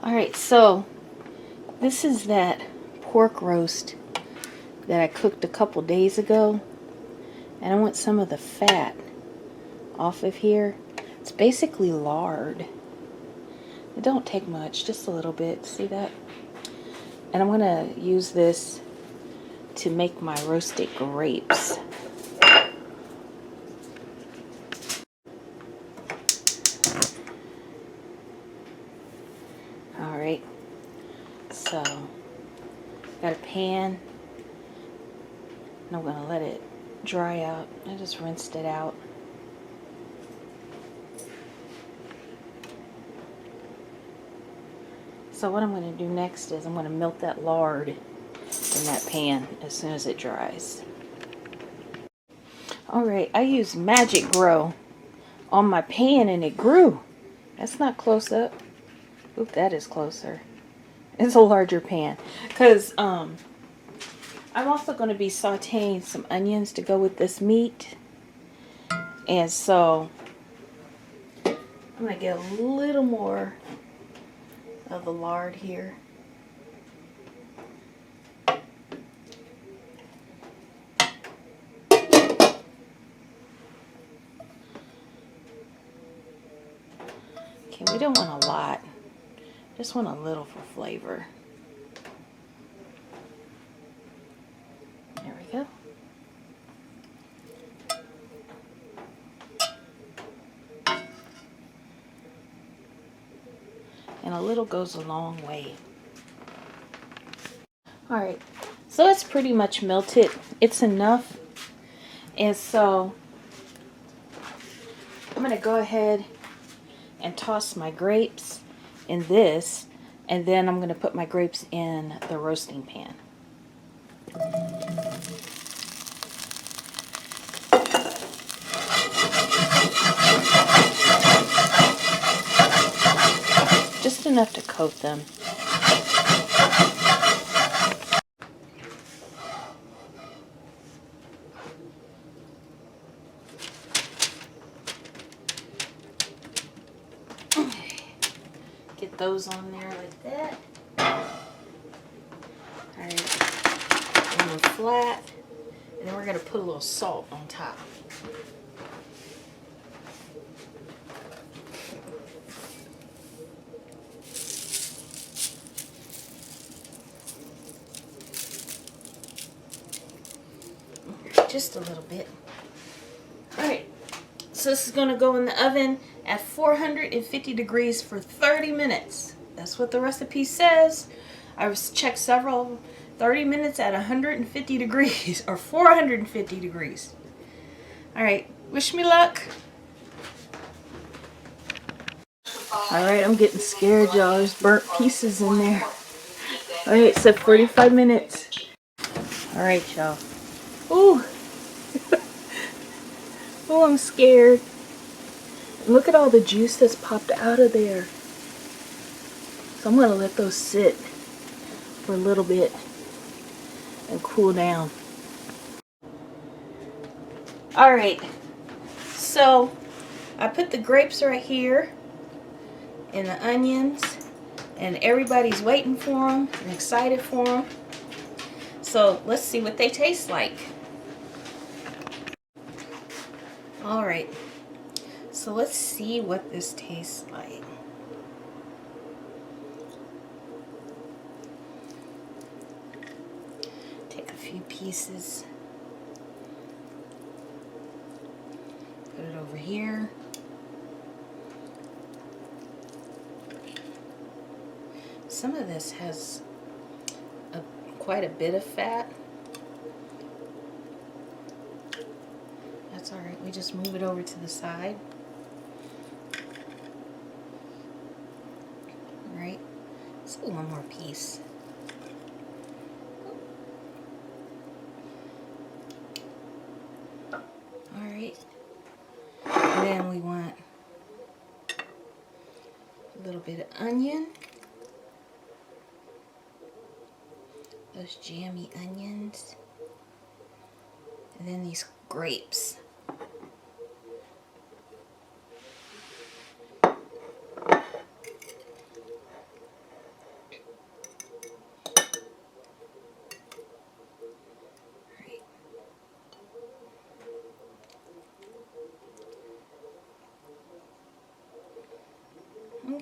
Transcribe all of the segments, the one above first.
Alright, so this is that pork roast that I cooked a couple days ago. And I want some of the fat off of here. It's basically lard. It don't take much, just a little bit. See that? And I'm going to use this to make my roasted grapes. Alright, so got a pan, and I'm going to let it dry out. I just rinsed it out. So what I'm going to do next is I'm going to melt that lard in that pan as soon as it dries. Alright, I used Magic Grow on my pan and it grew. That's not close up. Oop, that is closer. It's a larger pan. Because I'm also going to be sauteing some onions to go with this meat. And so I'm going to get a little more of the lard here. Okay, we don't want a lot. Just want a little for flavor. There we go. And a little goes a long way. Alright, so it's pretty much melted. It's enough. And so I'm going to go ahead and toss my grapes in this. And then I'm going to put my grapes in the roasting pan. Just enough to coat them. Get those on there like that. Alright, and we're flat. And then we're going to put a little salt on top. Just a little bit. Alright, so this is going to go in the oven at 450 degrees for 30 minutes. That's what the recipe says. I've checked several. 30 minutes at 150 degrees or 450 degrees. Alright, wish me luck. Alright, I'm getting scared, y'all. There's burnt pieces in there. Alright, it said 45 minutes. Alright, y'all. Ooh. Oh, I'm scared. Look at all the juice that's popped out of there. So I'm going to let those sit for a little bit and cool down. Alright, so I put the grapes right here and the onions, and everybody's waiting for them and excited for them. So let's see what they taste like. Alright, so let's see what this tastes like. Take a few pieces. Put it over here. Some of this has quite a bit of fat. That's alright, we just move it over to the side. Alright, let's do one more piece. Alright, and then we want a little bit of onion. Those jammy onions. And then these grapes.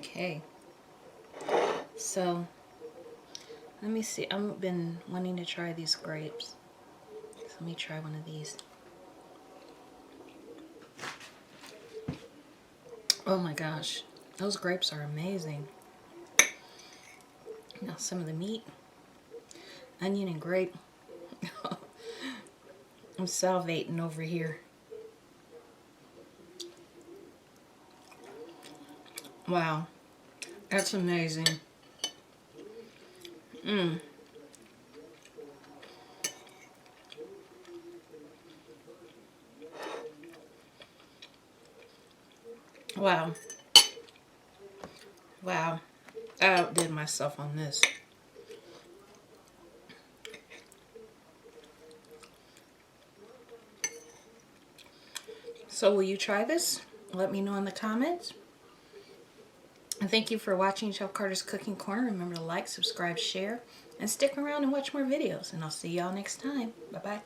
Okay. So, let me see. I've been wanting to try these grapes. So let me try one of these. Oh my gosh. Those grapes are amazing. Now some of the meat. Onion and grape. I'm salivating over here. Wow. That's amazing. Mmm. Wow. Wow. I outdid myself on this. So will you try this? Let me know in the comments. And thank you for watching Chef Carter's Cooking Corner. Remember to like, subscribe, share, and stick around and watch more videos. And I'll see y'all next time. Bye-bye.